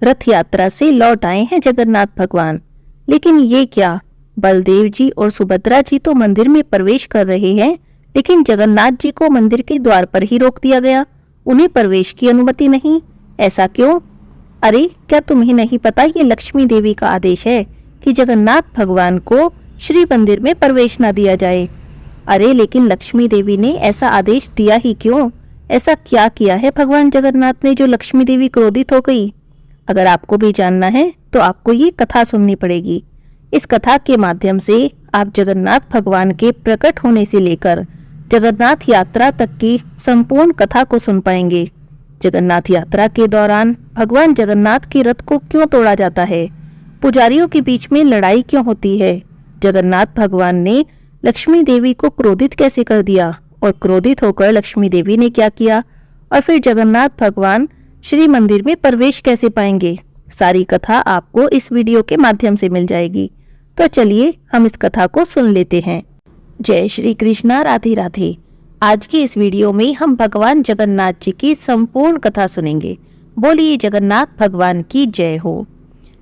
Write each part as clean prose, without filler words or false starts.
रथ यात्रा से लौट आए हैं जगन्नाथ भगवान। लेकिन ये क्या, बलदेव जी और सुभद्रा जी तो मंदिर में प्रवेश कर रहे हैं, लेकिन जगन्नाथ जी को मंदिर के द्वार पर ही रोक दिया गया, उन्हें प्रवेश की अनुमति नहीं। ऐसा क्यों? अरे क्या तुम्हें नहीं पता, ये लक्ष्मी देवी का आदेश है कि जगन्नाथ भगवान को श्री मंदिर में प्रवेश न दिया जाए। अरे लेकिन लक्ष्मी देवी ने ऐसा आदेश दिया ही क्यों? ऐसा क्या किया है भगवान जगन्नाथ ने जो लक्ष्मी देवी क्रोधित हो गई? अगर आपको भी जानना है तो आपको ये कथा सुननी पड़ेगी। इस कथा के माध्यम से आप जगन्नाथ भगवान के प्रकट होने से लेकर जगन्नाथ यात्रा तक की संपूर्ण कथा को सुन पाएंगे। जगन्नाथ यात्रा के दौरान भगवान जगन्नाथ के रथ को क्यों तोड़ा जाता है? पुजारियों के बीच में लड़ाई क्यों होती है? जगन्नाथ भगवान ने लक्ष्मी देवी को क्रोधित कैसे कर दिया और क्रोधित होकर लक्ष्मी देवी ने क्या किया, और फिर जगन्नाथ भगवान श्री मंदिर में प्रवेश कैसे पाएंगे? सारी कथा आपको इस वीडियो के माध्यम से मिल जाएगी। तो चलिए हम इस कथा को सुन लेते हैं। जय श्री कृष्णा, राधे राधे। आज की इस वीडियो में हम भगवान जगन्नाथ जी की संपूर्ण कथा सुनेंगे। बोलिए जगन्नाथ भगवान की जय हो।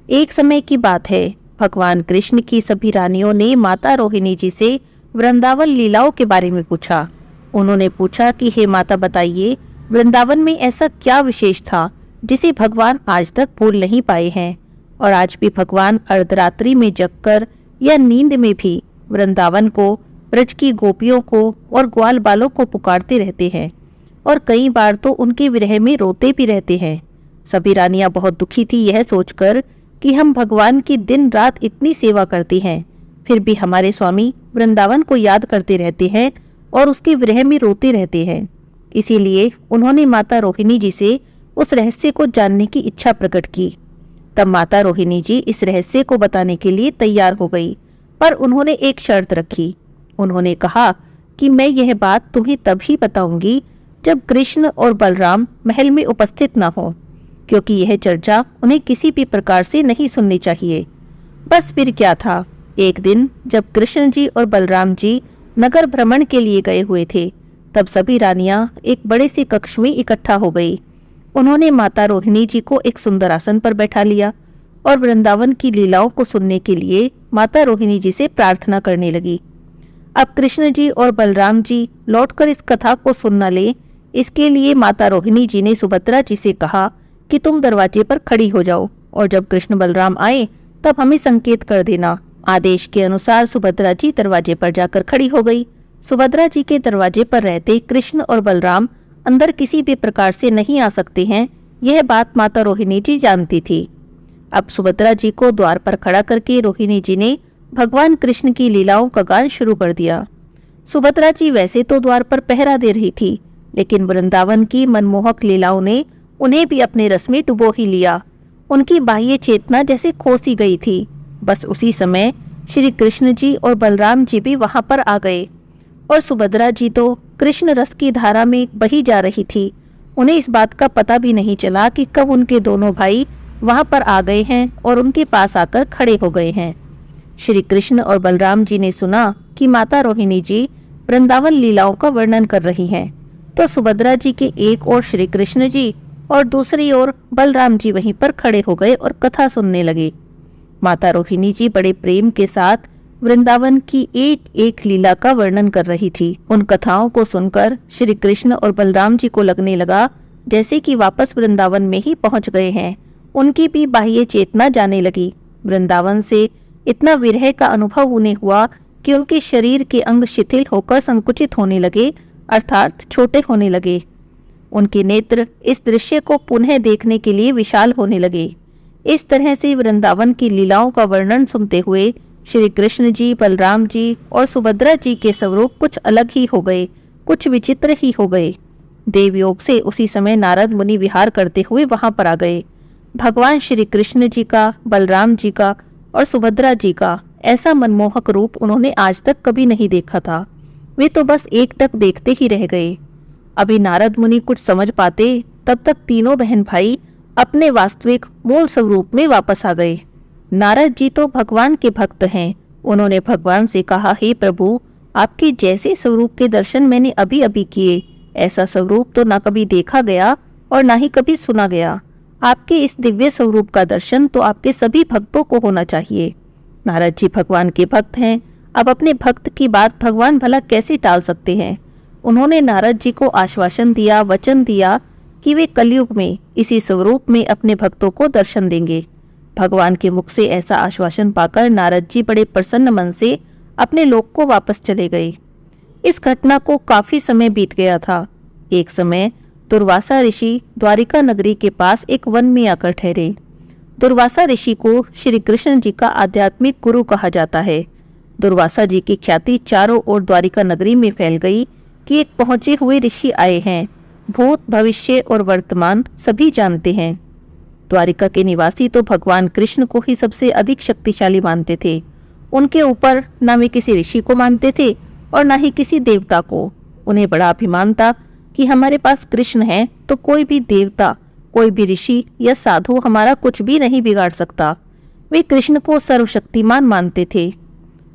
एक समय की बात है, भगवान कृष्ण की सभी रानियों ने माता रोहिणी जी से वृंदावन लीलाओं के बारे में पूछा। उन्होंने पूछा कि हे माता बताइए, वृंदावन में ऐसा क्या विशेष था जिसे भगवान आज तक भूल नहीं पाए हैं, और आज भी भगवान अर्धरात्रि में जगकर या नींद में भी वृंदावन को, ब्रज की गोपियों को और ग्वाल बालों को पुकारते रहते हैं, और कई बार तो उनके विरह में रोते भी रहते हैं। सभी रानियां बहुत दुखी थी यह सोचकर कि हम भगवान की दिन रात इतनी सेवा करती हैं, फिर भी हमारे स्वामी वृंदावन को याद करते रहते हैं और उसके विरह में रोते रहते हैं। इसीलिए उन्होंने माता रोहिणी जी से उस रहस्य को जानने की इच्छा प्रकट की। तब माता रोहिणी जी इस रहस्य को बताने के लिए तैयार हो गई, पर उन्होंने एक शर्त रखी। उन्होंने कहा कि मैं यह बात तुम्हें तभी बताऊंगी जब कृष्ण और बलराम महल में उपस्थित न हो, क्योंकि यह चर्चा उन्हें किसी भी प्रकार से नहीं सुननी चाहिए। बस फिर क्या था, एक दिन जब कृष्ण जी और बलराम जी नगर भ्रमण के लिए गए हुए थे, तब सभी रानियां एक बड़े से कक्ष में इकट्ठा हो गई। उन्होंने माता रोहिणी जी को एक सुंदर आसन पर बैठा लिया और वृंदावन की लीलाओं को सुनने के लिए माता रोहिणी जी से प्रार्थना करने लगी। अब कृष्ण जी और बलराम जी लौटकर इस कथा को सुन न ले, इसके लिए माता रोहिणी जी ने सुभद्रा जी से कहा कि तुम दरवाजे पर खड़ी हो जाओ, और जब कृष्ण बलराम आए तब हमें संकेत कर देना। आदेश के अनुसार सुभद्रा जी दरवाजे पर जाकर खड़ी हो गई। सुभद्रा जी के दरवाजे पर रहते कृष्ण और बलराम अंदर किसी भी प्रकार से नहीं आ सकते हैं, यह बात माता रोहिणी जी जानती थी। अब सुभद्रा जी को द्वार पर खड़ा करके रोहिणी जी ने भगवान कृष्ण की लीलाओं का गान शुरू कर दिया। सुभद्रा जी वैसे तो द्वार पर पहरा दे रही थी, लेकिन वृंदावन की मनमोहक लीलाओं ने उन्हें भी अपने रस में डुबो ही लिया। उनकी बाह्य चेतना जैसे खो सी गई थी। बस उसी समय श्री कृष्ण जी और बलराम जी भी वहां पर आ गए, और सुभद्रा जी तो कृष्ण रस की धारा में बही जा रही थी। उन्हें इस बात का पता भी नहीं चला कि कब उनके दोनों भाई वहां पर आ गए हैं और उनके पास आकर खड़े हो गए हैं। श्री कृष्ण और बलराम जी ने सुना कि माता रोहिणी जी वृंदावन लीलाओं का वर्णन कर रही हैं, तो सुभद्रा जी के एक ओर श्री कृष्ण जी और दूसरी ओर बलराम जी वहीं पर खड़े हो गए और कथा सुनने लगे। माता रोहिणी जी बड़े प्रेम के साथ वृंदावन की एक एक लीला का वर्णन कर रही थी। उन कथाओं को सुनकर श्री कृष्ण और बलराम जी को लगने लगा जैसे कि वापस वृंदावन में ही पहुंच गए हैं। उनकी भी बाह्य चेतना जाने लगी। वृंदावन से इतना विरह का अनुभव उन्हें हुआ कि उनके शरीर के अंग शिथिल होकर संकुचित होने लगे, अर्थात छोटे होने लगे। उनके नेत्र इस दृश्य को पुनः देखने के लिए विशाल होने लगे। इस तरह से वृंदावन की लीलाओं का वर्णन सुनते हुए श्री कृष्ण जी, बलराम जी और सुभद्रा जी के स्वरूप कुछ अलग ही हो गए, कुछ विचित्र ही हो गए। देवयोग से उसी समय नारद मुनि विहार करते हुए वहां पर आ गए। भगवान श्री कृष्ण जी का, बलराम जी का और सुभद्रा जी का ऐसा मनमोहक रूप उन्होंने आज तक कभी नहीं देखा था। वे तो बस एकटक देखते ही रह गए। अभी नारद मुनि कुछ समझ पाते तब तक तीनों बहन भाई अपने वास्तविक मूल स्वरूप में वापस आ गए। नारद जी तो भगवान के भक्त हैं। उन्होंने भगवान से कहा, हे प्रभु, आपके जैसे स्वरूप के दर्शन मैंने अभी अभी किए। ऐसा स्वरूप तो ना कभी देखा गया और ना ही कभी सुना गया। आपके इस दिव्य स्वरूप का दर्शन तो आपके सभी भक्तों को होना चाहिए। नारद जी भगवान के भक्त हैं, अब अपने भक्त की बात भगवान भला कैसे टाल सकते हैं। उन्होंने नारद जी को आश्वासन दिया, वचन दिया कि वे कलयुग में इसी स्वरूप में अपने भक्तों को दर्शन देंगे। भगवान के मुख से ऐसा आश्वासन पाकर नारद जी बड़े प्रसन्न मन से अपने लोक को वापस चले गए। इस घटना को काफी समय बीत गया था। एक समय दुर्वासा ऋषि द्वारिका नगरी के पास एक वन में आकर ठहरे। दुर्वासा ऋषि को श्री कृष्ण जी का आध्यात्मिक गुरु कहा जाता है। दुर्वासा जी की ख्याति चारों ओर द्वारिका नगरी में फैल गई कि एक पहुंचे हुए ऋषि आए हैं। भूत, भविष्य और वर्तमान सभी जानते हैं। द्वारिका के निवासी तो भगवान कृष्ण को ही सबसे अधिक शक्तिशाली मानते थे। उनके ऊपर न वे किसी ऋषि को मानते थे और न ही किसी देवता को। उन्हें बड़ा अभिमान था कि हमारे पास कृष्ण है तो कोई भी देवता, कोई भी ऋषि या साधु हमारा कुछ भी नहीं बिगाड़ सकता। वे कृष्ण को सर्वशक्तिमान मानते थे।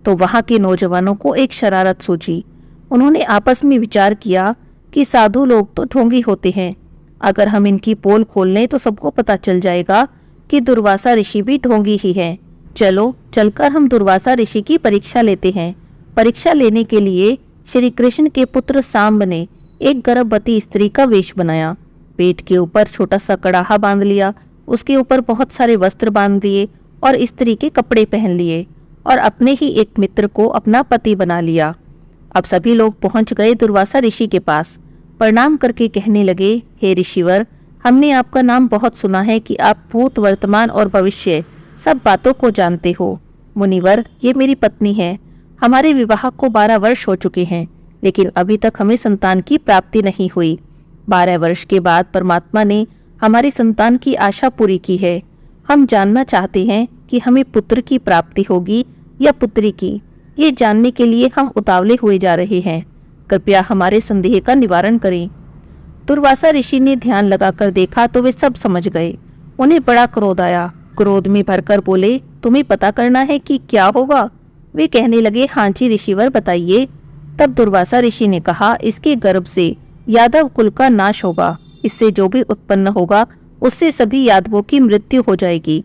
तो वहां के नौजवानों को एक शरारत सूझी। उन्होंने आपस में विचार किया कि साधु लोग तो ढोंगी होते हैं, अगर हम इनकी पोल खोल लें तो सबको पता चल जाएगा कि दुर्वासा ऋषि भी ढोंगी ही हैं। चलो चलकर हम दुर्वासा ऋषि की परीक्षा लेते हैं। परीक्षा लेने के लिए श्री कृष्ण के पुत्र सांब ने एक गर्भवती स्त्री का वेश बनाया। पेट के ऊपर छोटा सा कड़ाहा बांध लिया, उसके ऊपर बहुत सारे वस्त्र बांध दिए और स्त्री के कपड़े पहन लिए और अपने ही एक मित्र को अपना पति बना लिया। अब सभी लोग पहुंच गए दुर्वासा ऋषि के पास। प्रणाम करके कहने लगे, हे ऋषिवर, हमने आपका नाम बहुत सुना है कि आप भूत, वर्तमान और भविष्य सब बातों को जानते हो। मुनिवर, ये मेरी पत्नी है। हमारे विवाह को 12 वर्ष हो चुके हैं, लेकिन अभी तक हमें संतान की प्राप्ति नहीं हुई। 12 वर्ष के बाद परमात्मा ने हमारी संतान की आशा पूरी की है। हम जानना चाहते हैं कि हमें पुत्र की प्राप्ति होगी या पुत्री की। ये जानने के लिए हम उतावले हुए जा रहे हैं। कृपया हमारे संदेह का निवारण करें। दुर्वासा ऋषि ने ध्यान लगाकर देखा तो वे सब समझ गए। उन्हें बड़ा क्रोध आया। क्रोध में भरकर बोले, तुम्हें पता करना है कि क्या होगा? वे कहने लगे, हाँ जी ऋषिवर, बताइए। तब दुर्वासा ऋषि ने कहा, इसके गर्भ से यादव कुल का नाश होगा। इससे जो भी उत्पन्न होगा उससे सभी यादवों की मृत्यु हो जाएगी।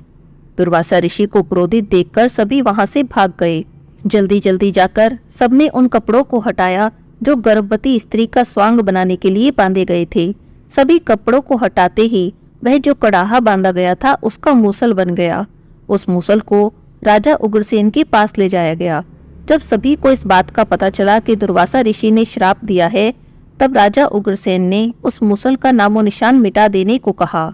दुर्वासा ऋषि को क्रोधित देखकर सभी वहां से भाग गए। जल्दी जल्दी जाकर सबने उन कपड़ों को हटाया जो गर्भवती स्त्री का स्वांग बनाने के लिए बांधे गए थे। सभी कपड़ों को हटाते ही वह जो कड़ाहा बांधा गया था उसका मूसल बन गया। उस मूसल को राजा उग्रसेन के पास ले जाया गया। जब सभी को इस बात का पता चला कि दुर्वासा ऋषि ने श्राप दिया है, तब राजा उग्रसेन ने उस मूसल का नामो निशान मिटा देने को कहा।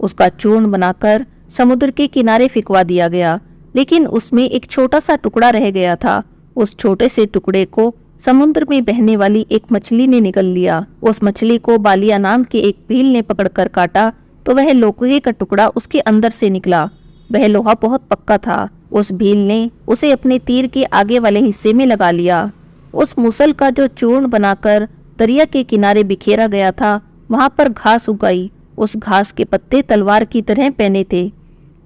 उसका चूर्ण बनाकर समुद्र के किनारे फिकवा दिया गया, लेकिन उसमें एक छोटा सा टुकड़ा रह गया था। उस छोटे से टुकड़े को समुद्र में बहने वाली एक मछली ने निगल लिया। उस मछली को बालिया नाम के एक भील ने पकड़कर काटा तो वह लोहे का टुकड़ा उसके अंदर से निकला। वह लोहा बहुत पक्का था। उस भील ने उसे अपने तीर के आगे वाले हिस्से में लगा लिया। उस मूसल का जो चूर्ण बनाकर दरिया के किनारे बिखेरा गया था, वहां पर घास उगाई। उस घास के पत्ते तलवार की तरह पहने थे।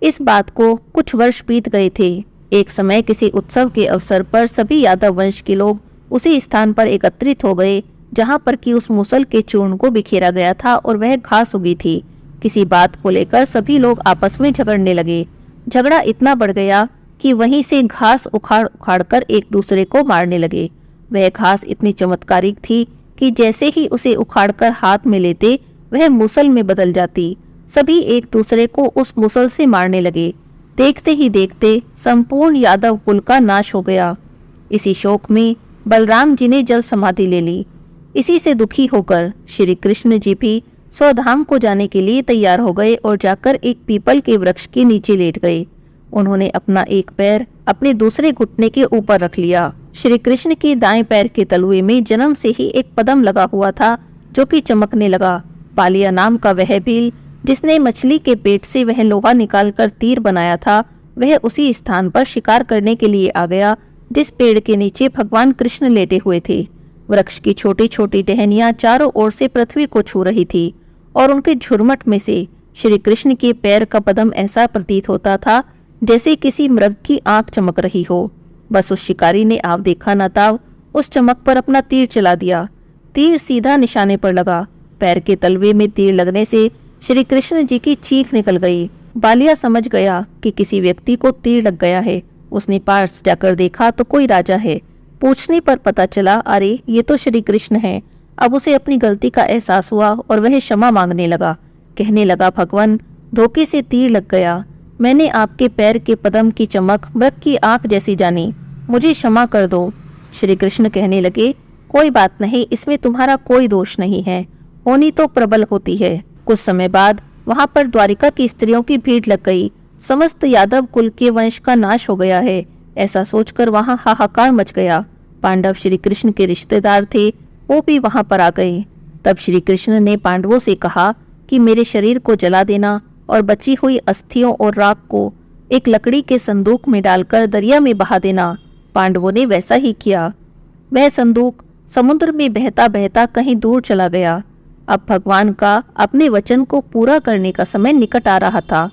इस बात को कुछ वर्ष बीत गए थे। एक समय किसी उत्सव के अवसर पर सभी यादव वंश के लोग उसी स्थान पर एकत्रित हो गए जहां पर कि उस मूसल के चूर्ण को बिखेरा गया था और वह घास उगी थी। किसी बात को लेकर सभी लोग आपस में झगड़ने लगे। झगड़ा इतना बढ़ गया कि वहीं से घास उखाड़ उखाड़ कर एक दूसरे को मारने लगे। वह घास इतनी चमत्कारिक थी कि जैसे ही उसे उखाड़कर हाथ में लेते वह मूसल में बदल जाती। सभी एक दूसरे को उस मूसल से मारने लगे। देखते ही देखते संपूर्ण यादव कुल का नाश हो गया। इसी शोक में बलराम जी ने जल समाधि ले ली। इसी से दुखी होकर श्री कृष्ण जी भी स्वधाम को जाने के लिए तैयार हो गए और जाकर एक पीपल के वृक्ष के नीचे लेट गए। उन्होंने अपना एक पैर अपने दूसरे घुटने के ऊपर रख लिया। श्री कृष्ण के दाएं पैर के तलुए में जन्म से ही एक पदम लगा हुआ था जो कि चमकने लगा। बालिया नाम का वह भील जिसने मछली के पेट से वह लोहा निकालकर तीर बनाया था, वह उसी स्थान पर शिकार करने के लिए आ गया जिस पेड़ के नीचे भगवान कृष्ण लेटे हुए थे। वृक्ष की छोटी छोटी टहनियां चारों ओर से पृथ्वी को छू रही थी और उनके झुरमट में से श्री कृष्ण के पैर का पदम ऐसा प्रतीत होता था जैसे किसी मृग की आंख चमक रही हो। बस उस शिकारी ने आप देखा न ताव उस चमक पर अपना तीर चला दिया। तीर सीधा निशाने पर लगा। पैर के तलवे में तीर लगने से श्री कृष्ण जी की चीख निकल गई। बालिया समझ गया कि किसी व्यक्ति को तीर लग गया है। उसने पास जाकर देखा तो कोई राजा है। पूछने पर पता चला, अरे ये तो श्री कृष्ण है। अब उसे अपनी गलती का एहसास हुआ और वह क्षमा मांगने लगा। कहने लगा, भगवान, धोखे से तीर लग गया। मैंने आपके पैर के पदम की चमक मृग की आंख जैसी जानी। मुझे क्षमा कर दो। श्री कृष्ण कहने लगे, कोई बात नहीं, इसमें तुम्हारा कोई दोष नहीं है। होनी तो प्रबल होती है। कुछ समय बाद वहां पर द्वारिका की स्त्रियों की भीड़ लग गई। समस्त यादव कुल के वंश का नाश हो गया है, ऐसा सोचकर वहां हाहाकार मच गया। पांडव श्री कृष्ण के रिश्तेदार थे, वो भी वहां पर आ गए। तब श्री कृष्ण ने पांडवों से कहा कि मेरे शरीर को जला देना और बची हुई अस्थियों और राख को एक लकड़ी के संदूक में डालकर दरिया में बहा देना। पांडवों ने वैसा ही किया। वह संदूक समुद्र में बहता बहता कहीं दूर चला गया। अब भगवान का अपने वचन को पूरा करने का समय निकट आ रहा था।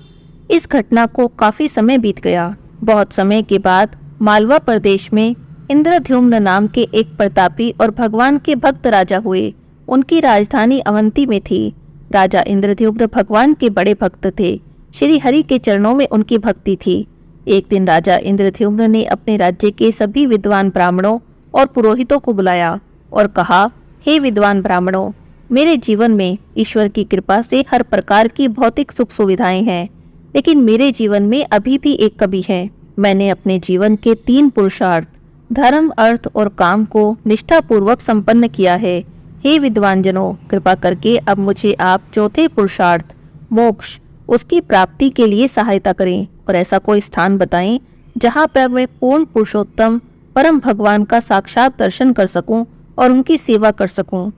इस घटना को काफी समय बीत गया। बहुत समय के बाद मालवा प्रदेश में इंद्रद्युम्न नाम के एक प्रतापी और भगवान के भक्त राजा हुए। उनकी राजधानी अवंती में थी। राजा इंद्रद्युम्न भगवान के बड़े भक्त थे। श्री हरि के चरणों में उनकी भक्ति थी। एक दिन राजा इंद्रद्युम्न ने अपने राज्य के सभी विद्वान ब्राह्मणों और पुरोहितों को बुलाया और कहा, हे विद्वान ब्राह्मणों, मेरे जीवन में ईश्वर की कृपा से हर प्रकार की भौतिक सुख सुविधाएं हैं, लेकिन मेरे जीवन में अभी भी एक कमी है। मैंने अपने जीवन के 3 पुरुषार्थ धर्म, अर्थ और काम को निष्ठापूर्वक संपन्न किया है। हे विद्वान जनों, कृपा करके अब मुझे आप चौथे पुरुषार्थ मोक्ष, उसकी प्राप्ति के लिए सहायता करें और ऐसा कोई स्थान बताएं जहां पर मैं पूर्ण पुरुषोत्तम परम भगवान का साक्षात दर्शन कर सकूं और उनकी सेवा कर सकूं।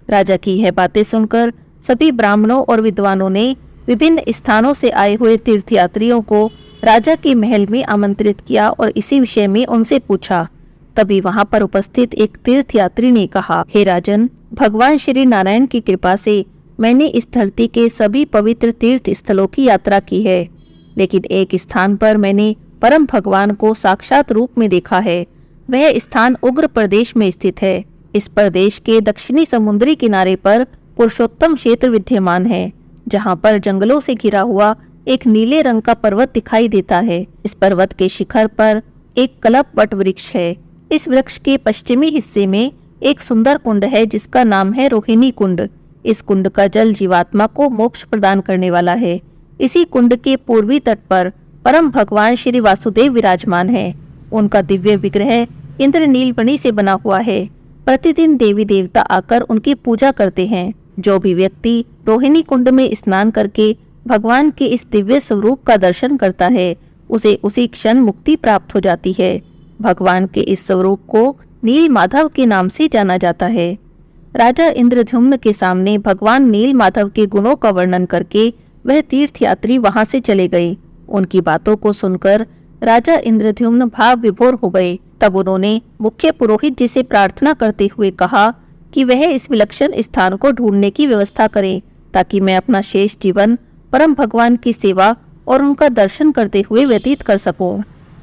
राजा की यह बातें सुनकर सभी ब्राह्मणों और विद्वानों ने विभिन्न स्थानों से आए हुए तीर्थयात्रियों को राजा के महल में आमंत्रित किया और इसी विषय में उनसे पूछा। तभी वहां पर उपस्थित एक तीर्थयात्री ने कहा, हे राजन, भगवान श्री नारायण की कृपा से मैंने इस धरती के सभी पवित्र तीर्थ स्थलों की यात्रा की है, लेकिन एक स्थान पर मैंने परम भगवान को साक्षात रूप में देखा है। वह स्थान उग्र प्रदेश में स्थित है। इस प्रदेश के दक्षिणी समुद्री किनारे पर पुरुषोत्तम क्षेत्र विद्यमान है, जहां पर जंगलों से घिरा हुआ एक नीले रंग का पर्वत दिखाई देता है। इस पर्वत के शिखर पर एक कल्प वट वृक्ष है। इस वृक्ष के पश्चिमी हिस्से में एक सुंदर कुंड है जिसका नाम है रोहिणी कुंड। इस कुंड का जल जीवात्मा को मोक्ष प्रदान करने वाला है। इसी कुंड के पूर्वी तट पर परम भगवान श्री वासुदेव विराजमान है। उनका दिव्य विग्रह इंद्रनील मणि से बना हुआ है। प्रतिदिन देवी देवता आकर उनकी पूजा करते हैं। जो भी व्यक्ति रोहिणी कुंड में स्नान करके भगवान के इस दिव्य स्वरूप का दर्शन करता है, उसे उसी क्षण मुक्ति प्राप्त हो जाती है। भगवान के इस स्वरूप को नील माधव के नाम से जाना जाता है। राजा इंद्रद्युम्न के सामने भगवान नील माधव के गुणों का वर्णन करके वह तीर्थयात्री वहां से चले गए। उनकी बातों को सुनकर राजा इंद्रद्युम्न भाव विभोर हो गए। तब उन्होंने मुख्य पुरोहित जी से प्रार्थना करते हुए कहा कि वह इस विलक्षण स्थान को ढूंढने की व्यवस्था करें, ताकि मैं अपना शेष जीवन परम भगवान की सेवा और उनका दर्शन करते हुए व्यतीत कर सकूं।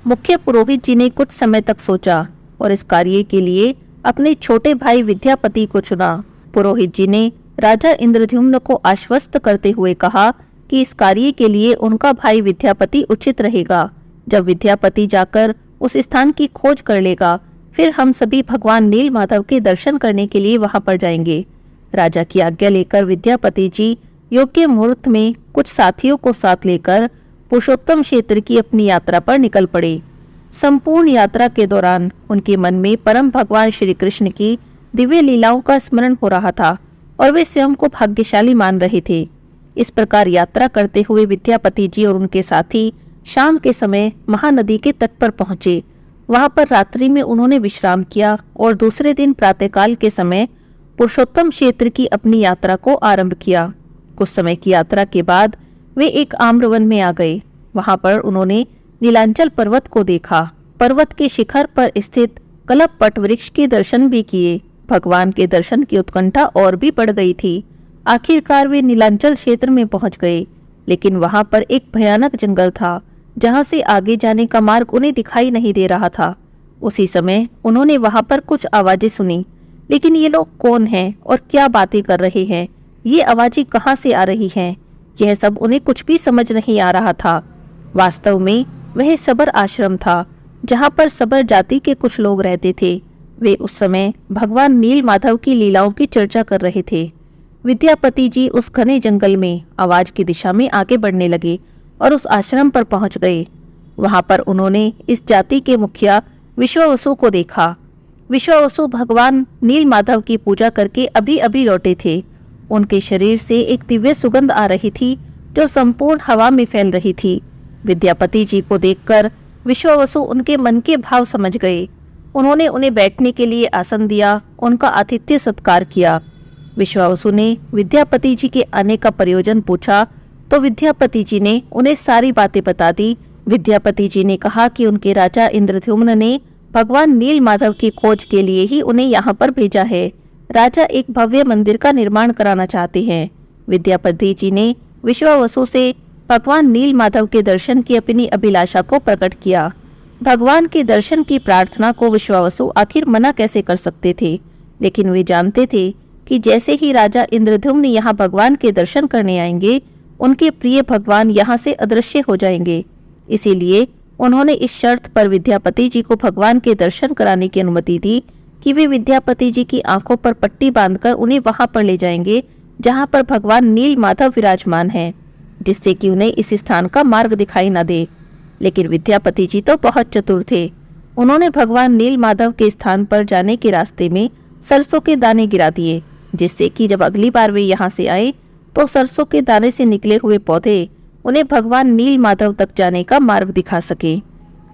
मुख्य पुरोहित जी ने कुछ समय तक सोचा और इस कार्य के लिए अपने छोटे भाई विद्यापति को चुना। पुरोहित जी ने राजा इंद्रद्युम्न को आश्वस्त करते हुए कहा कि इस कार्य के लिए उनका भाई विद्यापति उचित रहेगा। जब विद्यापति जाकर उस स्थान की खोज कर लेगा, फिर हम सभी भगवान नील माधव के दर्शन करने के लिए वहां पर जाएंगे। राजा की आज्ञा लेकर विद्यापति जी योग्य मुहूर्त में कुछ साथियों को साथ लेकर पुरुषोत्तम क्षेत्र की अपनी यात्रा पर निकल पड़े। संपूर्ण यात्रा के दौरान उनके मन में परम भगवान श्री कृष्ण की दिव्य लीलाओं का स्मरण हो रहा था और वे स्वयं को भाग्यशाली मान रहे थे। इस प्रकार यात्रा करते हुए विद्यापति जी और उनके साथी शाम के समय महानदी के तट पर पहुंचे। वहां पर रात्रि में उन्होंने विश्राम किया और दूसरे दिन प्रातःकाल के समय पुरुषोत्तम क्षेत्र की अपनी यात्रा को आरंभ किया। कुछ समय की यात्रा के बाद वे एक आम्रवन में आ गए। वहां पर उन्होंने नीलांचल पर्वत को देखा। पर्वत के शिखर पर स्थित कल्प वट वृक्ष के दर्शन भी किए। भगवान के दर्शन की उत्कंठा और भी बढ़ गई थी। आखिरकार वे नीलांचल क्षेत्र में पहुंच गए, लेकिन वहां पर एक भयानक जंगल था जहां से आगे जाने का मार्ग उन्हें दिखाई नहीं दे रहा था। उसी समय उन्होंने वहां पर कुछ आवाजें सुनी, लेकिन ये लोग कौन हैं और क्या बातें कर रहे हैं? ये आवाजें कहाँ से आ रही हैं? यह सब उन्हें कुछ भी समझ नहीं आ रहा था। वास्तव में वह सबर आश्रम था, जहाँ पर सबर जाति के कुछ लोग रहते थे। वे उस समय भगवान नील माधव की लीलाओं की चर्चा कर रहे थे। विद्यापति जी उस घने जंगल में आवाज की दिशा में आगे बढ़ने लगे और उस आश्रम पर पहुंच गए। वहां पर उन्होंने इस जाति के मुखिया विश्वावसु को देखा। विश्वावसु भगवान नील माधव की पूजा करके अभी अभी लौटे थे। उनके शरीर से एक दिव्य सुगंध आ रही थी जो संपूर्ण हवा में फैल रही थी। विद्यापति जी को देखकर विश्वावसु उनके मन के भाव समझ गए। उन्होंने उन्हें बैठने के लिए आसन दिया, उनका आतिथ्य सत्कार किया। विश्वावसु ने विद्यापति जी के आने का प्रयोजन पूछा तो विद्यापति जी ने उन्हें सारी बातें बता दी। विद्यापति जी ने कहा कि उनके राजा इंद्रद्युम्न ने भगवान नील माधव की खोज के लिए ही उन्हें यहाँ पर भेजा है। राजा एक भव्य मंदिर का निर्माण कराना चाहते हैं। विद्यापति जी ने विश्वावसु से भगवान नील माधव के दर्शन की अपनी अभिलाषा को प्रकट किया। भगवान के दर्शन की प्रार्थना को विश्वावसु आखिर मना कैसे कर सकते थे, लेकिन वे जानते थे कि जैसे ही राजा इंद्रद्युम्न यहाँ भगवान के दर्शन करने आएंगे, उनके प्रिय भगवान यहाँ से अदृश्य हो जाएंगे। इसीलिए उन्होंने इस शर्त पर विद्यापति जी को भगवान के दर्शन कराने की अनुमति दी कि वे विद्यापति जी की आंखों पर पट्टी बांधकर उन्हें वहां पर ले जाएंगे जहां पर भगवान नील माधव विराजमान हैं, जिससे कि उन्हें इस स्थान का मार्ग दिखाई न दे। लेकिन विद्यापति जी तो बहुत चतुर थे। उन्होंने भगवान नील माधव के स्थान पर जाने के रास्ते में सरसों के दाने गिरा दिए, जिससे कि जब अगली बार वे यहाँ से आए तो सरसों के दाने से निकले हुए पौधे उन्हें भगवान नील माधव तक जाने का मार्ग दिखा सके।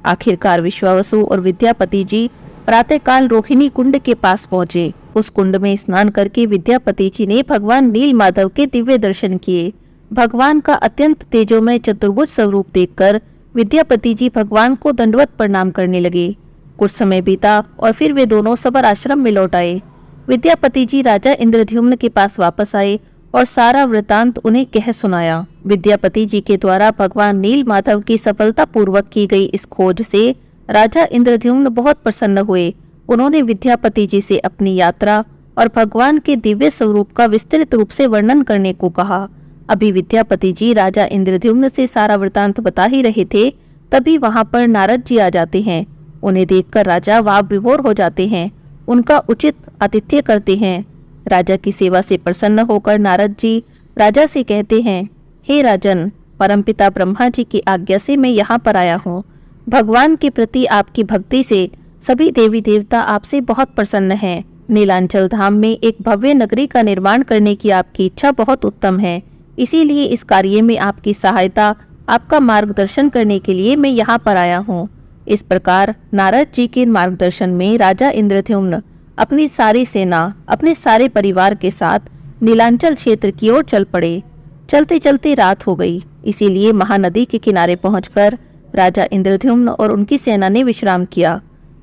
आखिरकार विश्वावसु और विद्यापति जी प्रातःकाल रोहिणी कुंड के पास पहुंचे। उस कुंड में स्नान करके विद्यापति जी ने भगवान नील माधव के दिव्य दर्शन किए। भगवान का अत्यंत तेजोमय चतुर्भुज स्वरूप देखकर विद्यापति जी भगवान को दंडवत प्रणाम करने लगे। कुछ समय बीता और फिर वे दोनों सबर आश्रम में लौट आए। विद्यापति जी राजा इंद्रद्युम्न के पास वापस आए और सारा वृतांत उन्हें कह सुनाया। विद्यापति जी के द्वारा भगवान नील माधव की सफलतापूर्वक की गई इस खोज से राजा इंद्रद्युम्न बहुत प्रसन्न हुए। उन्होंने विद्यापति जी से अपनी यात्रा और भगवान के दिव्य स्वरूप का विस्तृत रूप से वर्णन करने को कहा। अभी विद्यापति जी राजा इंद्रद्युम्न से सारा वृतांत बता ही रहे थे, तभी वहां पर नारद जी आ जाते हैं। उन्हें देखकर राजा वाह विभोर हो जाते हैं, उनका उचित आतिथ्य करते हैं। राजा की सेवा से प्रसन्न होकर नारद जी राजा से कहते हैं, हे राजन, परमपिता ब्रह्मा जी की आज्ञा से मैं यहाँ पर आया हूँ। भगवान के प्रति आपकी भक्ति से सभी देवी देवता आपसे बहुत प्रसन्न हैं। नीलांचल धाम में एक भव्य नगरी का निर्माण करने की आपकी इच्छा बहुत उत्तम है। इसीलिए इस कार्य में आपकी सहायता, आपका मार्गदर्शन करने के लिए मैं यहाँ पर आया हूँ। इस प्रकार नारद जी के मार्गदर्शन में राजा इंद्रद्युम्न अपनी सारी सेना, अपने सारे परिवार के साथ नीलांचल क्षेत्र की ओर चल पड़े। चलते चलते रात हो गई। इसीलिए महानदी के किनारे पहुंचकर राजा इंद्रद्युम्न और उनकी सेना ने विश्राम किया।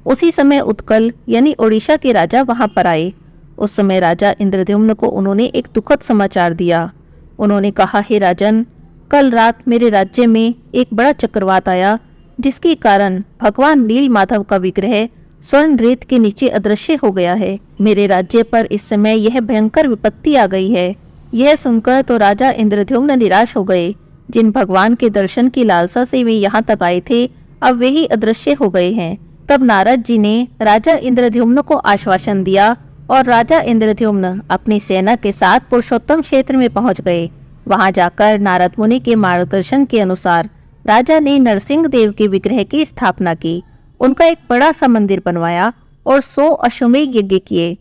उसी समय उत्कल यानी ओडिशा के राजा वहां पर आए। उस समय राजा इंद्रद्युम्न को उन्होंने एक दुखद समाचार दिया। उन्होंने कहा, हे राजन, कल रात मेरे राज्य में एक बड़ा चक्रवात आया, जिसके कारण भगवान नील माधव का विग्रह स्वर्ण रेत के नीचे अदृश्य हो गया है। मेरे राज्य पर इस समय यह भयंकर विपत्ति आ गई है। यह सुनकर तो राजा इंद्रद्युम्न निराश हो गए। जिन भगवान के दर्शन की लालसा से वे यहाँ तक आए थे, अब वे ही अदृश्य हो गए हैं। तब नारद जी ने राजा इंद्रद्युम्न को आश्वासन दिया और राजा इंद्रद्युम्न अपनी सेना के साथ पुरुषोत्तम क्षेत्र में पहुंच गए। वहां जाकर नारद मुनि के मार्गदर्शन के अनुसार राजा ने नरसिंह देव के विग्रह की स्थापना की। उनका एक बड़ा सा मंदिर बनवाया और 100 अश्वमेध यज्ञ किए।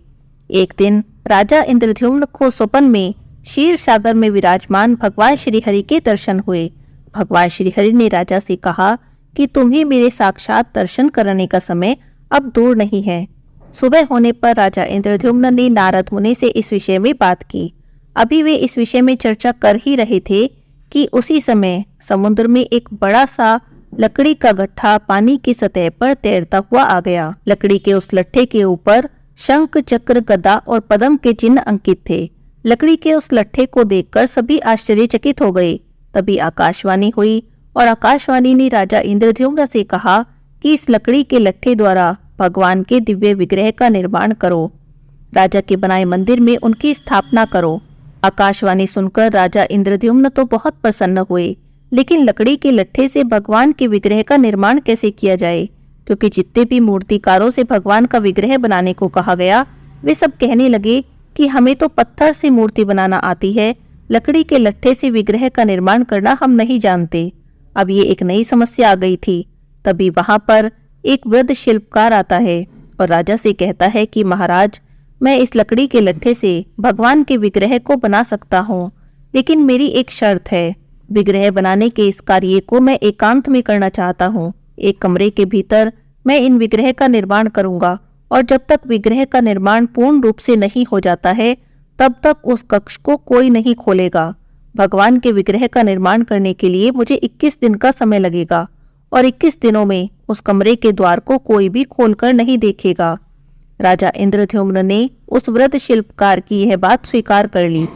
एक दिन राजा इंद्रद्युम्न को स्वप्न में क्षीर सागर में विराजमान भगवान श्रीहरि के दर्शन हुए। भगवान श्रीहरि ने राजा से कहा कि तुम्हें मेरे साक्षात दर्शन करने का समय अब दूर नहीं है। सुबह होने पर राजा इंद्रद्युम्न ने नारद मुनि से इस विषय में बात की। अभी वे इस विषय में चर्चा कर ही रहे थे कि उसी समय समुद्र में एक बड़ा सा लकड़ी का गट्ठा पानी की सतह पर तैरता हुआ आ गया। लकड़ी के उस लट्ठे के ऊपर शंख, चक्र, गदा और पद्म के चिन्ह अंकित थे। लकड़ी के उस लट्ठे को देखकर सभी आश्चर्यचकित हो गए। तभी आकाशवाणी हुई और आकाशवाणी ने राजा इंद्रद्युम्न से कहा कि इस लकड़ी के लट्ठे द्वारा भगवान के दिव्य विग्रह का निर्माण करो। राजा के बनाए मंदिर में उनकी स्थापना करो। आकाशवाणी सुनकर राजा इंद्रद्युम्न तो बहुत प्रसन्न हुए, लेकिन लकड़ी के लट्ठे से भगवान के विग्रह का निर्माण कैसे किया जाए, क्योंकि जितने भी मूर्तिकारों से भगवान का विग्रह बनाने को कहा गया, वे सब कहने लगे कि हमें तो पत्थर से मूर्ति बनाना आती है, लकड़ी के लट्ठे से विग्रह का निर्माण करना हम नहीं जानते। अब ये एक नई समस्या आ गई थी। तभी वहां पर एक वृद्ध शिल्पकार आता है और राजा से कहता है कि महाराज, मैं इस लकड़ी के लट्ठे से भगवान के विग्रह को बना सकता हूँ, लेकिन मेरी एक शर्त है। विग्रह बनाने के इस कार्य को मैं एकांत में करना चाहता हूँ। एक कमरे के भीतर मैं इन विग्रह का निर्माण करूंगा और जब तक विग्रह का निर्माण पूर्ण रूप से नहीं हो जाता है, तब तक उस कक्ष को कोई नहीं खोलेगा। भगवान के विग्रह का निर्माण करने के लिए मुझे 21 दिन का समय लगेगा और 21 दिनों में उस कमरे के द्वार को कोई भी खोलकर नहीं देखेगा। राजा इंद्रद्युम्न ने उस वृद्ध शिल्पकार की यह बात स्वीकार कर ली।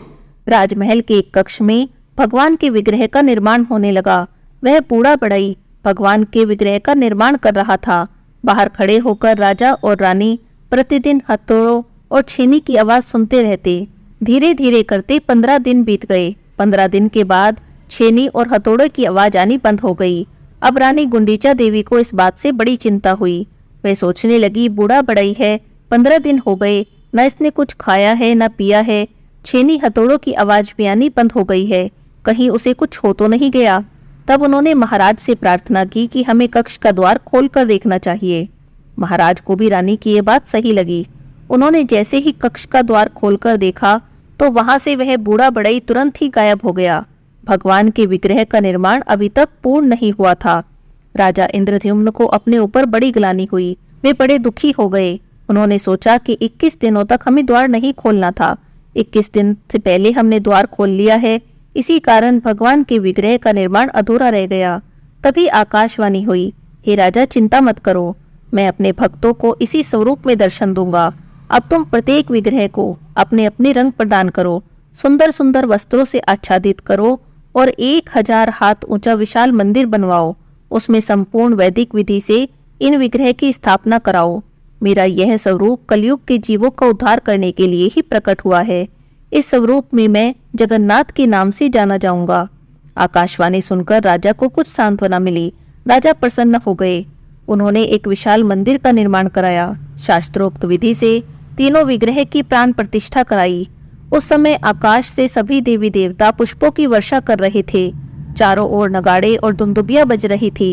राजमहल के एक कक्ष में भगवान के विग्रह का निर्माण होने लगा। वह बूढ़ा बढ़ई भगवान के विग्रह का निर्माण कर रहा था। बाहर खड़े होकर राजा और रानी प्रतिदिन हथौड़ों और छेनी की आवाज सुनते रहते। धीरे धीरे करते 15 दिन बीत गए। 15 दिन के बाद छेनी और हथौड़ों की आवाज आनी बंद हो गई। अब रानी गुंडीचा देवी को इस बात से बड़ी चिंता हुई। वह सोचने लगी, बूढ़ा बढ़ई है, 15 दिन हो गए, न इसने कुछ खाया है न पिया है, छेनी हथौड़ों की आवाज भी आनी बंद हो गई है, कहीं उसे कुछ हो तो नहीं गया। तब उन्होंने महाराज से प्रार्थना की कि हमें कक्ष का द्वार खोलकर देखना चाहिए। महाराज को भी रानी की ये बात सही लगी। उन्होंने जैसे ही कक्ष का द्वार खोलकर देखा तो वहां से वह बूढ़ा बढ़ई तुरंत ही गायब हो गया। भगवान के विग्रह का निर्माण अभी तक पूर्ण नहीं हुआ था। राजा इंद्रद्युम्न को अपने ऊपर बड़ी ग्लानि हुई। वे बड़े दुखी हो गए। उन्होंने सोचा कि 21 दिनों तक हमें द्वार नहीं खोलना था। 21 दिन से पहले हमने द्वार खोल लिया है, इसी कारण भगवान के विग्रह का निर्माण अधूरा रह गया। तभी आकाशवाणी हुई, हे राजा, चिंता मत करो, मैं अपने भक्तों को इसी स्वरूप में दर्शन दूंगा। अब तुम प्रत्येक विग्रह को अपने अपने रंग प्रदान करो, सुंदर सुंदर वस्त्रों से आच्छादित करो और 1000 हाथ ऊंचा विशाल मंदिर बनवाओ। उसमें संपूर्ण वैदिक विधि से इन विग्रह की स्थापना कराओ। मेरा यह स्वरूप कलयुग के जीवों का उद्धार करने के लिए ही प्रकट हुआ है। इस स्वरूप में मैं जगन्नाथ के नाम से जाना जाऊंगा। आकाशवाणी सुनकर राजा को कुछ सांत्वना मिली। राजा प्रसन्न हो गए। उन्होंने एक विशाल मंदिर का निर्माण कराया। शास्त्रोक्त विधि से तीनों विग्रह की प्राण प्रतिष्ठा कराई। उस समय आकाश से सभी देवी देवता पुष्पों की वर्षा कर रहे थे। चारों ओर नगाड़े और दुंदुबियां बज रही थी।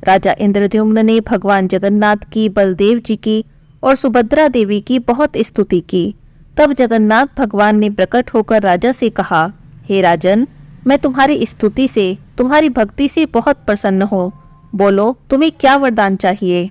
राजा इंद्रद्युम्न ने भगवान जगन्नाथ की, बलदेव जी की और सुभद्रा देवी की बहुत स्तुति की। तब जगन्नाथ भगवान ने प्रकट होकर राजा से कहा, हे राजन, मैं तुम्हारी स्तुति से, तुम्हारी भक्ति से बहुत प्रसन्न हूँ। बोलो, तुम्हें क्या वरदान चाहिए?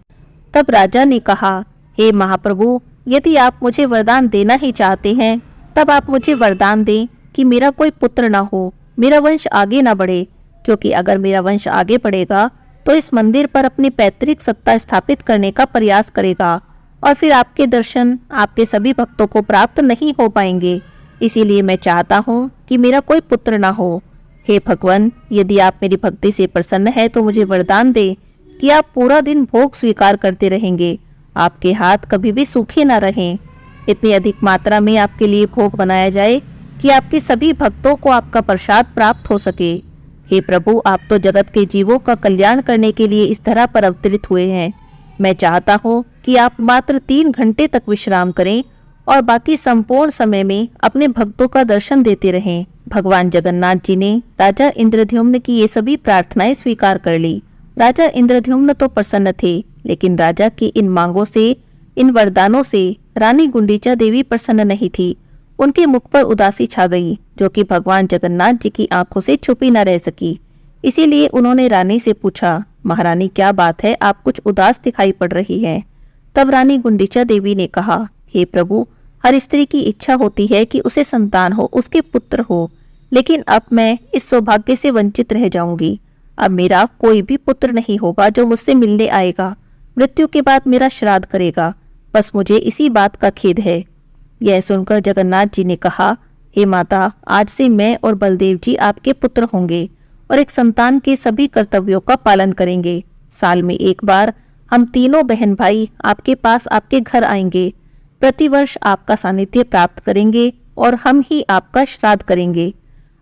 तब राजा ने कहा, हे महाप्रभु, यदि आप मुझे वरदान देना ही चाहते हैं, तब आप मुझे वरदान दें कि मेरा कोई पुत्र ना हो, मेरा वंश आगे ना बढ़े, क्योंकि अगर मेरा वंश आगे बढ़ेगा तो इस मंदिर पर अपनी पैतृक सत्ता स्थापित करने का प्रयास करेगा और फिर आपके दर्शन आपके सभी भक्तों को प्राप्त नहीं हो पाएंगे। इसीलिए मैं चाहता हूँ कि मेरा कोई पुत्र ना हो। हे भगवान, यदि आप मेरी भक्ति से प्रसन्न है तो मुझे वरदान दे कि आप पूरा दिन भोग स्वीकार करते रहेंगे, आपके हाथ कभी भी सूखे ना रहें। इतनी अधिक मात्रा में आपके लिए भोग बनाया जाए कि आपके सभी भक्तों को आपका प्रसाद प्राप्त हो सके। हे प्रभु, आप तो जगत के जीवों का कल्याण करने के लिए इस धरा पर अवतरित हुए हैं। मैं चाहता हूँ कि आप मात्र 3 घंटे तक विश्राम करें और बाकी संपूर्ण समय में अपने भक्तों का दर्शन देते रहें। भगवान जगन्नाथ जी ने राजा इंद्रद्युम्न की ये सभी प्रार्थनाएं स्वीकार कर ली। राजा इंद्रद्युम्न तो प्रसन्न थे, लेकिन राजा की इन मांगों से, इन वरदानों से रानी गुंडीचा देवी प्रसन्न नहीं थी। उनके मुख पर उदासी छा गई, जो कि भगवान जगन्नाथ जी की आंखों से छुपी न रह सकी। इसीलिए उन्होंने रानी से पूछा, महारानी, क्या बात है, आप कुछ उदास दिखाई पड़ रही हैं। तब रानी गुंडीचा देवी ने कहा, हे प्रभु, हर स्त्री की इच्छा होती है कि उसे संतान हो, उसके पुत्र हो, लेकिन अब मैं इस सौभाग्य से वंचित रह जाऊंगी। अब मेरा कोई भी पुत्र नहीं होगा जो मुझसे मिलने आएगा, मृत्यु के बाद मेरा श्राद्ध करेगा। बस मुझे इसी बात का खेद है। यह सुनकर जगन्नाथ जी ने कहा, हे माता, आज से मैं और बलदेव जी आपके पुत्र होंगे और एक संतान के सभी कर्तव्यों का पालन करेंगे। साल में एक बार हम तीनों बहन भाई आपके पास, आपके घर आएंगे। प्रतिवर्ष आपका सानिध्य प्राप्त करेंगे और हम ही आपका श्राद्ध करेंगे।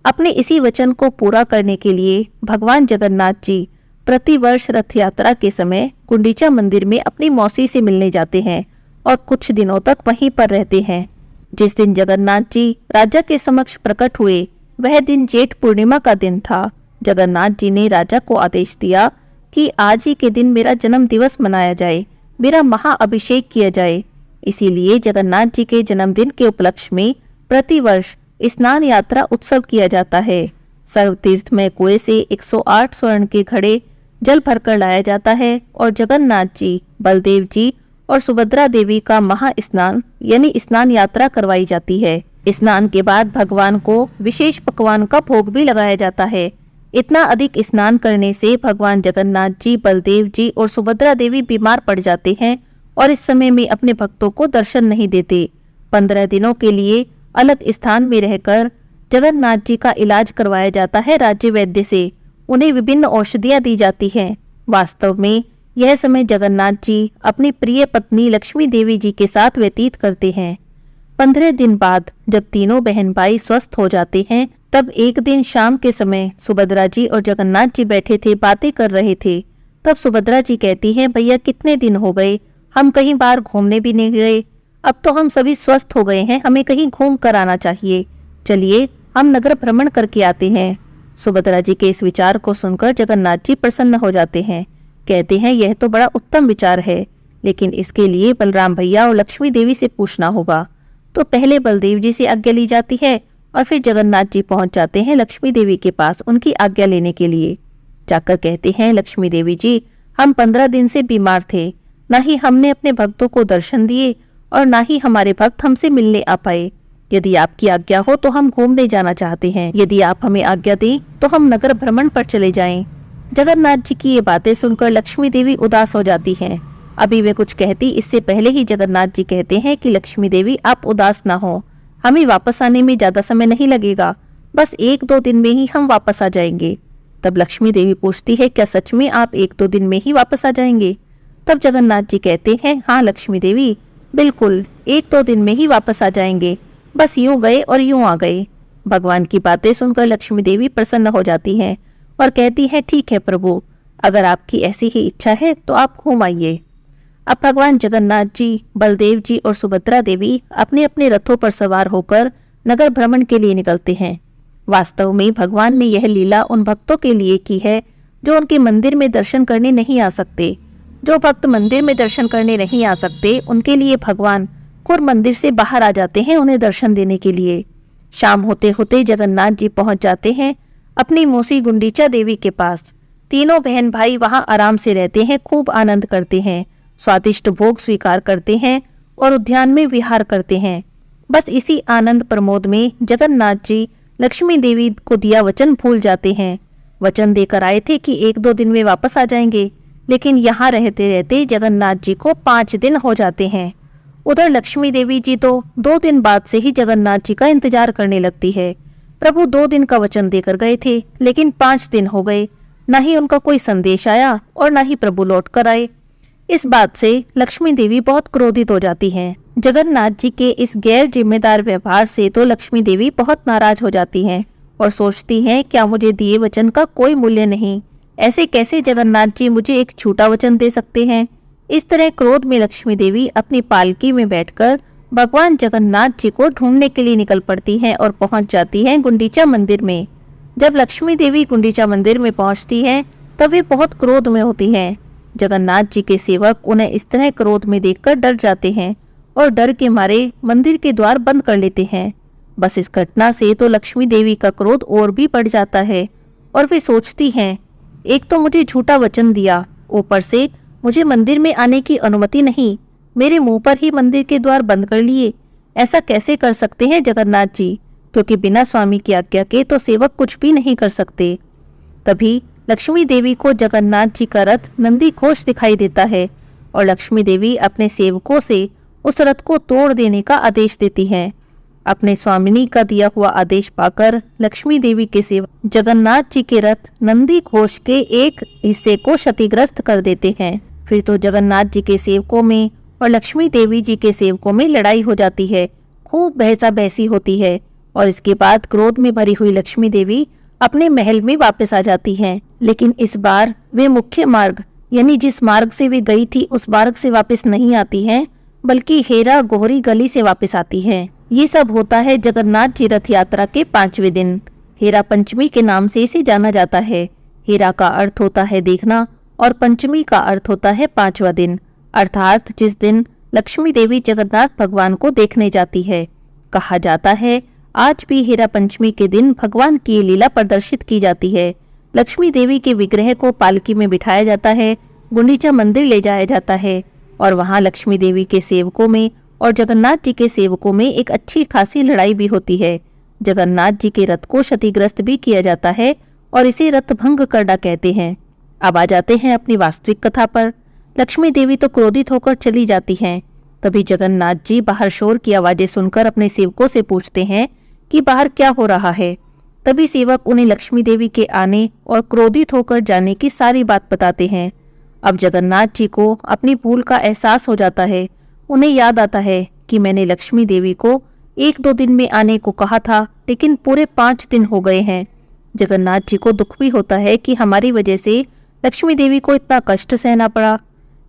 अपने इसी वचन को पूरा करने के लिए भगवान जगन्नाथ जी प्रतिवर्ष रथ यात्रा के समय गुंडीचा मंदिर में अपनी मौसी से मिलने जाते हैं और कुछ दिनों तक वहीं पर रहते हैं। जिस दिन जगन्नाथ जी राजा के समक्ष प्रकट हुए वह दिन जेठ पूर्णिमा का दिन था। जगन्नाथ जी ने राजा को आदेश दिया कि आज ही के दिन मेरा जन्म दिवस मनाया जाए, मेरा महाअभिषेक किया जाए। इसीलिए जगन्नाथ जी के जन्मदिन के उपलक्ष्य में प्रतिवर्ष स्नान यात्रा उत्सव किया जाता है। सर्वतीर्थ में कुएं से 108 स्वर्ण के घड़े जल भरकर लाया जाता है और जगन्नाथ जी, बलदेव जी और सुभद्रा देवी का महास्नान यानी स्नान यात्रा करवाई जाती है। स्नान के बाद भगवान को विशेष पकवान का भोग भी लगाया जाता है। इतना अधिक स्नान करने से भगवान जगन्नाथ जी, बलदेव जी और सुभद्रा देवी बीमार पड़ जाते हैं और इस समय में अपने भक्तों को दर्शन नहीं देते। 15 दिनों के लिए अलग स्थान में रहकर जगन्नाथ जी का इलाज करवाया जाता है राज्य वैद्य से। उन्हें विभिन्न औषधियां दी जाती हैं। वास्तव में यह समय जगन्नाथ जी अपनी प्रिय पत्नी लक्ष्मी देवी जी के साथ व्यतीत करते हैं। 15 दिन बाद जब तीनों बहन भाई स्वस्थ हो जाते हैं तब एक दिन शाम के समय सुभद्रा जी और जगन्नाथ जी बैठे थे, बातें कर रहे थे। तब सुभद्रा जी कहती हैं, भैया कितने दिन हो गए, हम कहीं बाहर घूमने भी नहीं गए। अब तो हम सभी स्वस्थ हो गए हैं, हमें कहीं घूम कर आना चाहिए। चलिए हम नगर भ्रमण करके आते हैं। सुभद्रा जी के इस विचार को सुनकर जगन्नाथ जी प्रसन्न हो जाते हैं। कहते हैं, यह तो बड़ा उत्तम विचार है, लेकिन इसके लिए बलराम भैया और लक्ष्मी देवी से पूछना होगा। तो पहले बलदेव जी से आज्ञा ली जाती है और फिर जगन्नाथ जी पहुंच जाते हैं लक्ष्मी देवी के पास उनकी आज्ञा लेने के लिए। जाकर कहते हैं, लक्ष्मी देवी जी, हम 15 दिन से बीमार थे, न ही हमने अपने भक्तों को दर्शन दिए और न ही हमारे भक्त हमसे मिलने आ पाए। यदि आपकी आज्ञा हो तो हम घूमने जाना चाहते हैं। यदि आप हमें आज्ञा दें तो हम नगर भ्रमण पर चले जाएं। जगन्नाथ जी की ये बातें सुनकर लक्ष्मी देवी उदास हो जाती हैं। अभी वे कुछ कहती इससे पहले ही जगन्नाथ जी कहते हैं कि लक्ष्मी देवी आप उदास ना हो, हमें वापस आने में ज्यादा समय नहीं लगेगा, बस 1-2 दिन में ही हम वापस आ जाएंगे। तब लक्ष्मी देवी पूछती है, क्या सच में आप 1-2 दिन में ही वापस आ जाएंगे? तब जगन्नाथ जी कहते हैं, हाँ लक्ष्मी देवी, बिल्कुल 1-2 दिन में ही वापस आ जाएंगे, बस यूं गए और यूं आ गए। भगवान की बातें सुनकर लक्ष्मी देवी प्रसन्न हो जाती हैं और कहती है, ठीक है प्रभु, अगर आपकी ऐसी ही इच्छा है तो आप घूम आइए। अब भगवान जगन्नाथ जी, बलदेव जी और सुभद्रा देवी अपने अपने रथों पर सवार होकर नगर भ्रमण के लिए निकलते हैं। वास्तव में भगवान ने यह लीला उन भक्तों के लिए की है जो उनके मंदिर में दर्शन करने नहीं आ सकते। जो भक्त मंदिर में दर्शन करने नहीं आ सकते उनके लिए भगवान खुद मंदिर से बाहर आ जाते हैं उन्हें दर्शन देने के लिए। शाम होते होते जगन्नाथ जी पहुंच जाते हैं अपनी मौसी गुंडीचा देवी के पास। तीनों बहन भाई वहां आराम से रहते हैं, खूब आनंद करते हैं, स्वादिष्ट भोग स्वीकार करते हैं और उद्यान में विहार करते हैं। बस इसी आनंद प्रमोद में जगन्नाथ जी लक्ष्मी देवी को दिया वचन भूल जाते हैं। वचन देकर आए थे कि 1-2 दिन में वापस आ जाएंगे, लेकिन यहाँ रहते रहते जगन्नाथ जी को 5 दिन हो जाते हैं। उधर लक्ष्मी देवी जी तो 2 दिन बाद से ही जगन्नाथ जी का इंतजार करने लगती है। प्रभु 2 दिन का वचन देकर गए थे, लेकिन 5 दिन हो गए, न ही उनका कोई संदेश आया और न ही प्रभु लौट कर आए। इस बात से लक्ष्मी देवी बहुत क्रोधित हो जाती हैं। जगन्नाथ जी के इस गैर जिम्मेदार व्यवहार से तो लक्ष्मी देवी बहुत नाराज हो जाती हैं और सोचती हैं, क्या मुझे दिए वचन का कोई मूल्य नहीं? ऐसे कैसे जगन्नाथ जी मुझे एक झूठा वचन दे सकते हैं? इस तरह क्रोध में लक्ष्मी देवी अपनी पालकी में बैठकर भगवान जगन्नाथ जी को ढूंढने के लिए निकल पड़ती हैं और पहुंच जाती हैं गुंडीचा मंदिर में। जब लक्ष्मी देवी गुंडीचा मंदिर में पहुंचती हैं तब वे बहुत क्रोध में होती हैं। जगन्नाथ जी के सेवक उन्हें इस तरह क्रोध में देखकर डर जाते हैं और डर के मारे मंदिर के द्वार बंद कर लेते हैं। बस इस घटना से तो लक्ष्मी देवी का क्रोध और भी बढ़ जाता है और वे सोचती हैं, एक तो मुझे झूठा वचन दिया, ऊपर से मुझे मंदिर में आने की अनुमति नहीं, मेरे मुंह पर ही मंदिर के द्वार बंद कर लिए। ऐसा कैसे कर सकते हैं जगन्नाथ जी, क्योंकि बिना स्वामी की आज्ञा के तो सेवक कुछ भी नहीं कर सकते। तभी लक्ष्मी देवी को जगन्नाथ जी का रथ नंदी घोष दिखाई देता है और लक्ष्मी देवी अपने सेवकों से उस रथ को तोड़ देने का आदेश देती हैं। अपने स्वामिनी का दिया हुआ आदेश पाकर लक्ष्मी देवी के सेवक जगन्नाथ जी के रथ नंदी घोष के एक हिस्से को क्षतिग्रस्त कर देते हैं। फिर तो जगन्नाथ जी के सेवकों में और लक्ष्मी देवी जी के सेवकों में लड़ाई हो जाती है, खूब बहसा बहसी होती है और इसके बाद क्रोध में भरी हुई लक्ष्मी देवी अपने महल में वापस आ जाती हैं। लेकिन इस बार वे मुख्य मार्ग यानी जिस मार्ग से वे गई थी उस मार्ग से वापस नहीं आती हैं, बल्कि हेरा गोहरी गली से वापस आती हैं। ये सब होता है जगन्नाथ जी रथ यात्रा के 5वें दिन। हेरा पंचमी के नाम से इसे जाना जाता है। हेरा का अर्थ होता है देखना और पंचमी का अर्थ होता है 5वां दिन, अर्थात जिस दिन लक्ष्मी देवी जगन्नाथ भगवान को देखने जाती है। कहा जाता है आज भी हेरा पंचमी के दिन भगवान की लीला प्रदर्शित की जाती है। लक्ष्मी देवी के विग्रह को पालकी में बिठाया जाता है, गुंडीचा मंदिर ले जाया जाता है और वहां लक्ष्मी देवी के सेवकों में और जगन्नाथ जी के सेवकों में एक अच्छी खासी लड़ाई भी होती है। जगन्नाथ जी के रथ को क्षतिग्रस्त भी किया जाता है और इसे रथ भंग करना कहते हैं। अब आ जाते हैं अपनी वास्तविक कथा पर। लक्ष्मी देवी तो क्रोधित होकर चली जाती हैं। तभी जगन्नाथ जी बाहर शोर की आवाजें सुनकर अपने सेवकों से पूछते हैं कि बाहर क्या हो रहा है। तभी सेवक उन्हें लक्ष्मी देवी के आने और क्रोधित होकर जाने की सारी बात बताते हैं। अब जगन्नाथ जी को अपनी भूल का एहसास हो जाता है। उन्हें याद आता है कि मैंने लक्ष्मी देवी को 1-2 दिन में आने को कहा था, लेकिन पूरे 5 दिन हो गए हैं। जगन्नाथ जी को दुख भी होता है कि हमारी वजह से लक्ष्मी देवी को इतना कष्ट सहना पड़ा।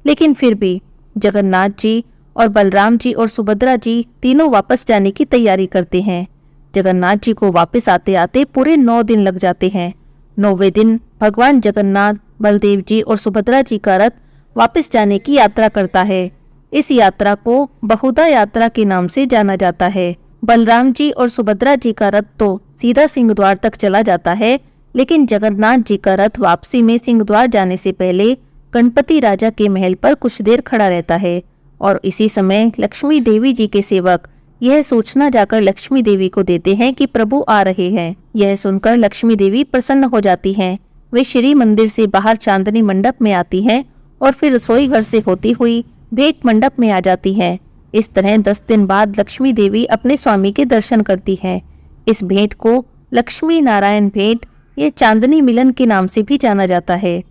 लेकिन फिर भी जगन्नाथ जी और बलराम जी और सुभद्रा जी तीनों वापस जाने की तैयारी करते हैं। जगन्नाथ जी को वापस आते आते पूरे 9 दिन लग जाते हैं। 9वें दिन भगवान जगन्नाथ, बलदेव जी और सुभद्रा जी का रथ वापस जाने की यात्रा करता है। इस यात्रा को बहुधा यात्रा के नाम से जाना जाता है। बलराम जी और सुभद्रा जी का रथ तो सीधा सिंहद्वार तक चला जाता है, लेकिन जगन्नाथ जी का रथ वापसी में सिंहद्वार जाने से पहले गणपति राजा के महल पर कुछ देर खड़ा रहता है और इसी समय लक्ष्मी देवी जी के सेवक यह सूचना जाकर लक्ष्मी देवी को देते हैं कि प्रभु आ रहे हैं। यह सुनकर लक्ष्मी देवी प्रसन्न हो जाती हैं। वे श्री मंदिर से बाहर चांदनी मंडप में आती हैं और फिर रसोई घर से होती हुई भेंट मंडप में आ जाती हैं। इस तरह 10 दिन बाद लक्ष्मी देवी अपने स्वामी के दर्शन करती हैं। इस भेंट को लक्ष्मी नारायण भेंट या चांदनी मिलन के नाम से भी जाना जाता है।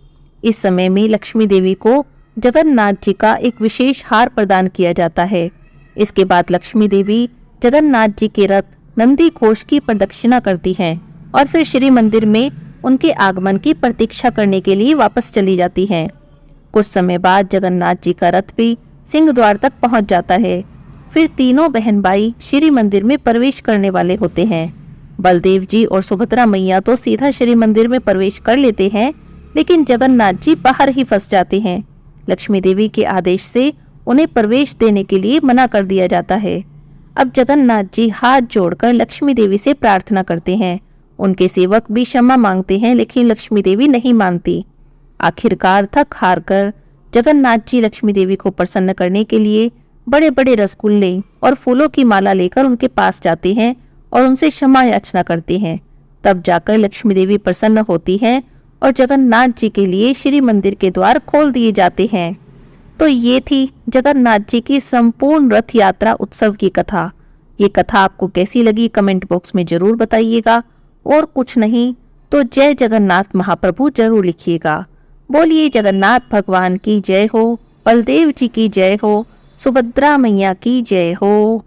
इस समय में लक्ष्मी देवी को जगन्नाथ जी का एक विशेष हार प्रदान किया जाता है। इसके बाद लक्ष्मी देवी जगन्नाथ जी के रथ नंदी घोष की प्रदक्षिणा करती हैं और फिर श्री मंदिर में उनके आगमन की प्रतीक्षा करने के लिए वापस चली जाती हैं। कुछ समय बाद जगन्नाथ जी का रथ भी सिंहद्वार तक पहुंच जाता है। फिर तीनों बहन भाई श्री मंदिर में प्रवेश करने वाले होते हैं। बलदेव जी और सुभद्रा मैया तो सीधा श्री मंदिर में प्रवेश कर लेते हैं, लेकिन जगन्नाथ जी बाहर ही फंस जाते हैं। लक्ष्मी देवी के आदेश से उन्हें प्रवेश देने के लिए मना कर दिया जाता है। अब जगन्नाथ जी हाथ जोड़कर लक्ष्मी देवी से प्रार्थना करते हैं। उनके सेवक भी क्षमा मांगते हैं, लेकिन लक्ष्मी देवी नहीं मानती। आखिरकार थक हार कर जगन्नाथ जी लक्ष्मी देवी को प्रसन्न करने के लिए बड़े बड़े रसगुल्ले और फूलों की माला लेकर उनके पास जाते हैं और उनसे क्षमा याचना करते हैं। तब जाकर लक्ष्मी देवी प्रसन्न होती हैं और जगन्नाथ जी के लिए श्री मंदिर के द्वार खोल दिए जाते हैं। तो ये थी जगन्नाथ जी की संपूर्ण रथ यात्रा उत्सव की कथा। ये कथा आपको कैसी लगी कमेंट बॉक्स में जरूर बताइएगा, और कुछ नहीं तो जय जगन्नाथ महाप्रभु जरूर लिखिएगा। बोलिए जगन्नाथ भगवान की जय हो, बलदेव जी की जय हो, सुभद्रा मैया की जय हो।